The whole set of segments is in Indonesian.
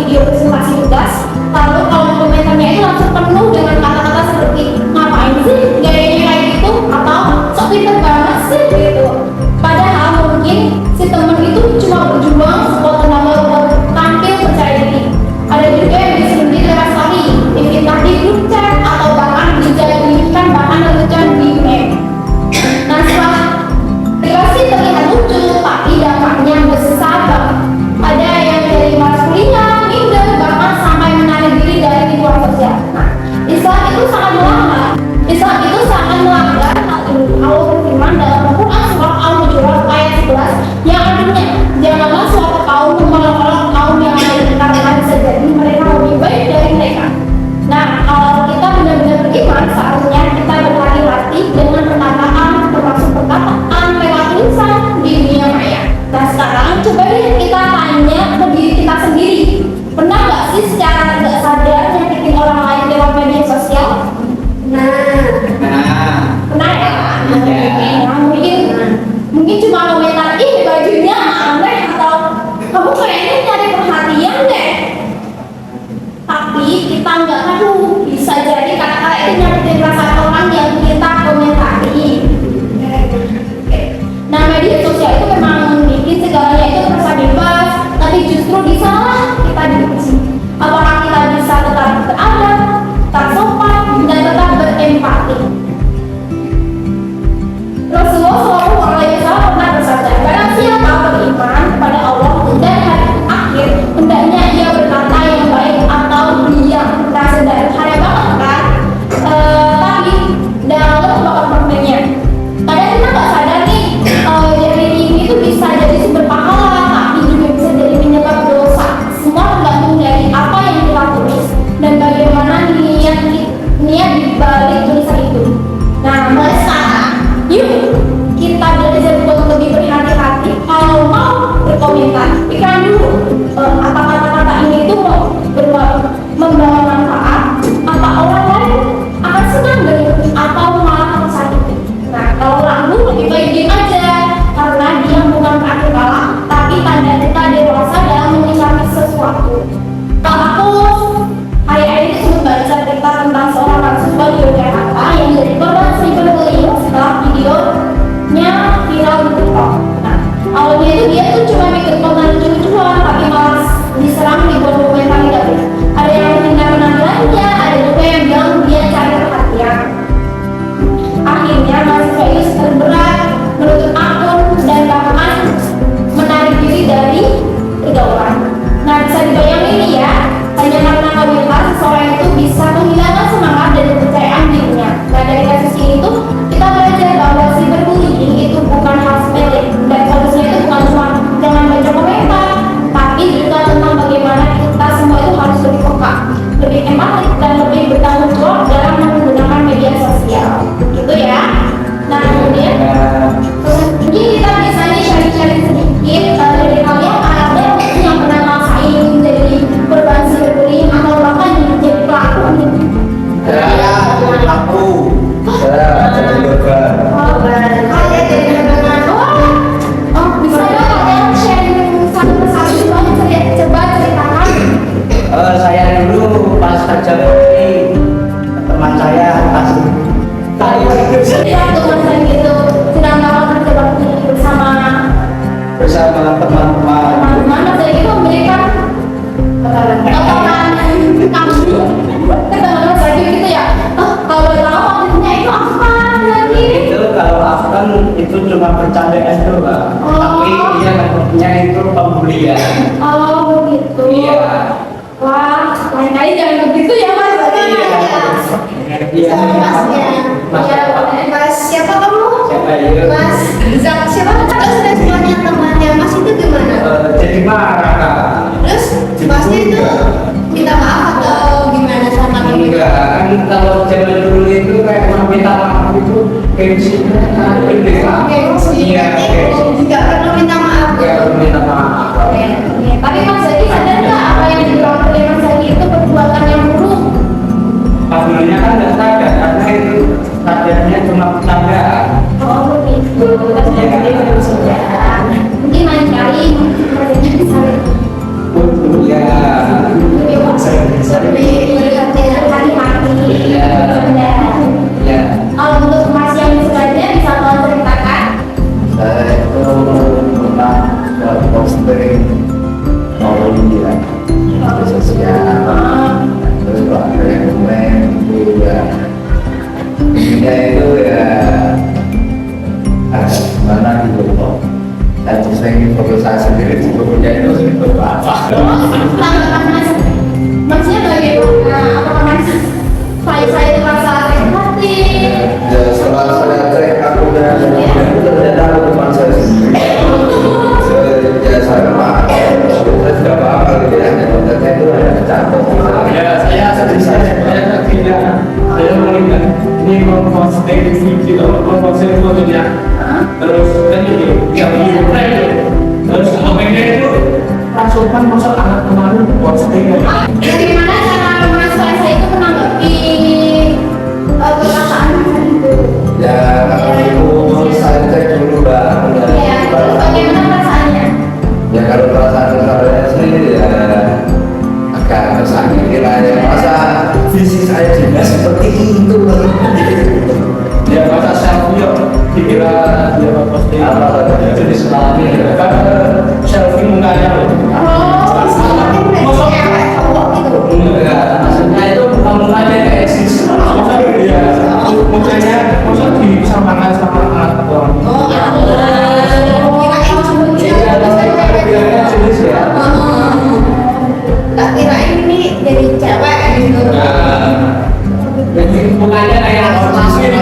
video presentasi tugas, lalu kalau komentarnya itu langsung penuh dengan kata-kata seperti ngapain sih gayanya kayak gitu, atau sok pinter banget sih gitu. Padahal mungkin si temen itu cuma berjuang sekuat tenaga untuk tampil percaya diri. Ada juga yang disebutin lewat story, difitnah di grup chat, atau bahkan dijadikan bahan lelucon di meme. Nah, setelah privasi terlihat lucu, tapi dampaknya besar banget. Ada yang dari malas kuliah, minder, bahkan sampai menarik diri dari lingkungan sosial. Nah, Islam itu sangat melanggar. Islam itu sangat melanggar hal ini. Allah berfirman dalam Al-Quran surah Al-Hujurat ayat 11 yang artinya, janganlah suatu kaum menolak kaum yang lain karena bisa jadi mereka lebih baik dari mereka. Nah, kalau kita benar-benar beriman, seharusnya kita berhati-hati dengan perkataan, termasuk perkataan lewat tulisan di dunia maya. Nah, sekarang coba deh kita tanya ke diri kita sendiri. Pernah nggak sih secara tidak sadar nyakitin orang lain lewat media sosial? Pernah ya? Nah, mungkin cuma komentar, ih bajunya aneh, atau kamu kayaknya nyari perhatian deh. Tapi kita nggak tahu, bisa jadi kata-kata itu nyakitin perasaan orang yang kita komentari. Nah, media sosial itu memang bikin segalanya itu terasa bebas, tapi justru di sana kita diuji. Apakah kita bisa tetap beradab, tetap sopan, dan tetap berempati? Rasulullah SAW pernah bersabda, barang siapa beriman kepada Allah dan hari akhir, hendaknya ia berkata yang baik atau diam. Nah, sederhana banget kan? Tapi dalam bakal permennya. Kadang kita nggak sadar nih, jadi ini itu bisa jadi sumber pahala, tapi juga bisa jadi penyebab dosa. Semua tergantung dari apa yang kita tulis dan bagaimana niat di balik tulisan itu. Nah, mulai sekarang, yuk kita belajar untuk lebih berhati-hati. Kalau mau berkomentar, pikiran dulu apa kata-kata ini itu mau membawa manfaat, apa orang lain akan senang dengan atau malah tersakiti. Nah, kalau ragu lebih baik diam aja, karena dia bukan berarti kalah, tapi tanda kita dewasa dalam menyikapi sesuatu. Kalau aku hari-hari ini sudah baca cerita tentang seorang mahasiswa di Yogyakarta yang jadi korban cyberbullying setelah videonya viral di TikTok. Nah, awalnya itu dia tuh cuma bikin konten lucu-lucuan, tapi malah diserang di bawah komentar negatif. Ada yang menghindar penampilannya, ada juga yang bilang dia cari perhatian. Akhirnya mahasiswa itu terberat, menutup akun, dan bahkan menarik diri dari pergaulan. Nah, bisa dibayangin nih ya, hanya karena komentar seseorang itu bisa menghilangkan semangat dan kepercayaan dirinya. Nah, dari kasus ini tuh kita belajar bahwa cyberbullying itu bukan hal sepele, dan solusinya itu bukan cuma jangan baca komentar, tapi juga tentang bagaimana kita semua itu harus lebih peka, lebih empatik, dan lebih bertanggung jawab dalam menggunakan media sosial. Gitu ya. Nah, kemudian mungkin kita bisa nih sharing-sharing sedikit dari kalian, ada yang pernah ngerasain jadi korban cyberbullying atau bahkan jadi pelaku gitu. Pelaku. Jadi korban. Kalian jadi korban. Oh, bisa dong kalian sharing satu persatu semuanya, coba ceritakan. Saya dulu pas kerja di teman saya kasih Ya, teman saya gitu sedang melakukan kerja bakti bersama teman-teman. teman-teman saya itu memberikan potongan kambing ke teman-teman saya gitu ya. Kalau boleh tahu maksudnya itu apa lagi? Itu kalau aku kan itu cuma bercandaan doang, tapi dia maksudnya itu pembulian. Oh begitu. Iya. Wah, lain kali jangan begitu ya mas. Iya. Mas siapa kamu? Siapa ya? Mas Zak siapa? Terus responnya temannya Mas itu gimana? Jadi marah Kak. Terus Masnya itu minta maaf atau gimana sama kamu? Enggak, kan kalau zaman dulu itu kayak mau minta maaf itu gengsinya gede Kak. Gengsi. Iya, gengsi. Nggak perlu minta maaf. Enggak perlu minta maaf. Oke. Tapi Mas Zaki sadar nggak apa yang dilakukan oleh Mas Zaki itu perbuatan yang buruk? Awalnya kan nggak sadar karena itu sadarnya cuma bercandaan. Oh begitu. Kita sudah gede udah bersaudara. Mungkin lain kali Mas Zaki bisa Ya. lebih hati-hati. Iya. Benar. Ya, Kalau untuk Mas yang selanjutnya bisa tolong ceritakan. Saya itu pernah posting Aulia di sosial. Terus kalau ada yang komen itu ya intinya itu ya agak gimana gitu loh. Saya posting foto saya sendiri, fotonya itu seperti apa? Tanggapan Mas, maksudnya bagaimana? Apakah Mas saya itu merasa sakit hati? Ya setelah saya cek akunnya ternyata aku teman saya sendiri. Ya saya mah saya sudah apa gitu ya, kontennya itu ada dicatat. ya saya tidak saya mengingat ini mau posting video, mau posting fotonya, terus kan ini yang di terus komennya itu rasukan masa anak kemarin posting Bagaimana cara Mas saya itu menanggapi perkataan itu? Ya kalau itu saya cek dulu mbak. Ya, terus bagaimana perasaannya? Ya kalau perasaan saya sih ya agak tersakiti lah ya, masa visi saya juga seperti itu. dia masa selfie yo dikira dia mau posting Apa jadi selami kan selfie mukanya loh. Oh, maksudnya berarti cewek cowok gitu. Enggak, maksudnya itu bukan mukanya kayak eksis. Maksudnya dia mukanya masa disamakan sama anak orang. Oh, Ya, kirain cuma Iya, bilangnya jenis ya. tak kirain ini jadi cewek gitu. Nah, jadi mukanya kayak orang sini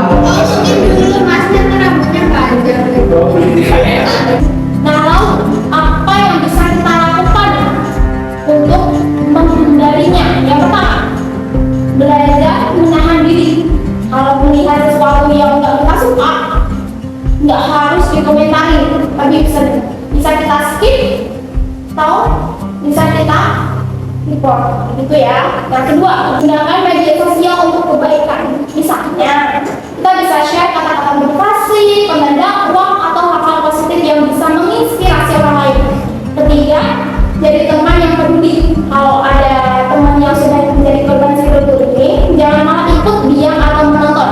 Oh, mungkin dulu masnya kan rambutnya panjang gitu. Nah, lalu apa yang bisa kita lakukan untuk menghindarinya? Yang pertama, belajar menahan diri. Kalau melihat sesuatu yang nggak kita suka, nggak harus dikomentari, tapi bisa kita skip atau bisa kita report, gitu ya. Yang kedua, gunakan media sosial untuk kebaikan. Misalnya, kita bisa share kata-kata motivasi, konten dakwah, atau hal-hal positif yang bisa menginspirasi orang lain. Ketiga, jadi teman yang peduli. Kalau ada teman yang sudah menjadi korban cyberbullying ini, jangan malah ikut diam atau menonton.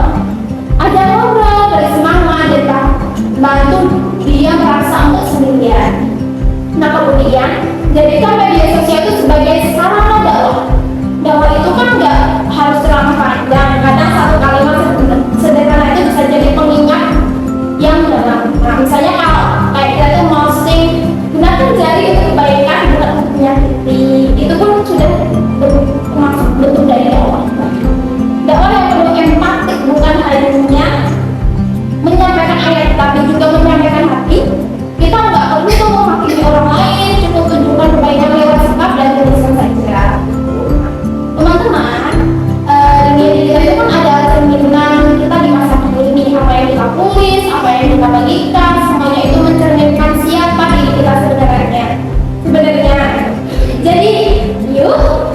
Ajak ngobrol, beri semangat, dan bantu dia merasa nggak sendirian. Nah, kemudian jadikan media sosial itu sebagai sarana dakwah. Dakwah itu kan nggak harus terlalu panjang. Kadang satu kalimat sederhana itu bisa jadi pengingat yang dalam. Nah, misalnya kalau kayak kita tuh posting gunakan jari untuk kebaikan bukan untuk menyakiti, itu pun sudah termasuk bentuk dari dakwah. Dakwah yang perlu empatik, bukan hanya menyampaikan ayat tapi juga menyampaikan hati. Kita nggak perlu tuh menghakimi orang lain, cukup tunjukkan kebaikan lewat sikap dan tulisan saja. Teman-teman, dunia digital itu kan ada cerminan kita di masa ini. Apa yang kita tulis, apa yang kita bagikan, semuanya itu mencerminkan siapa diri kita sebenarnya. Jadi, yuk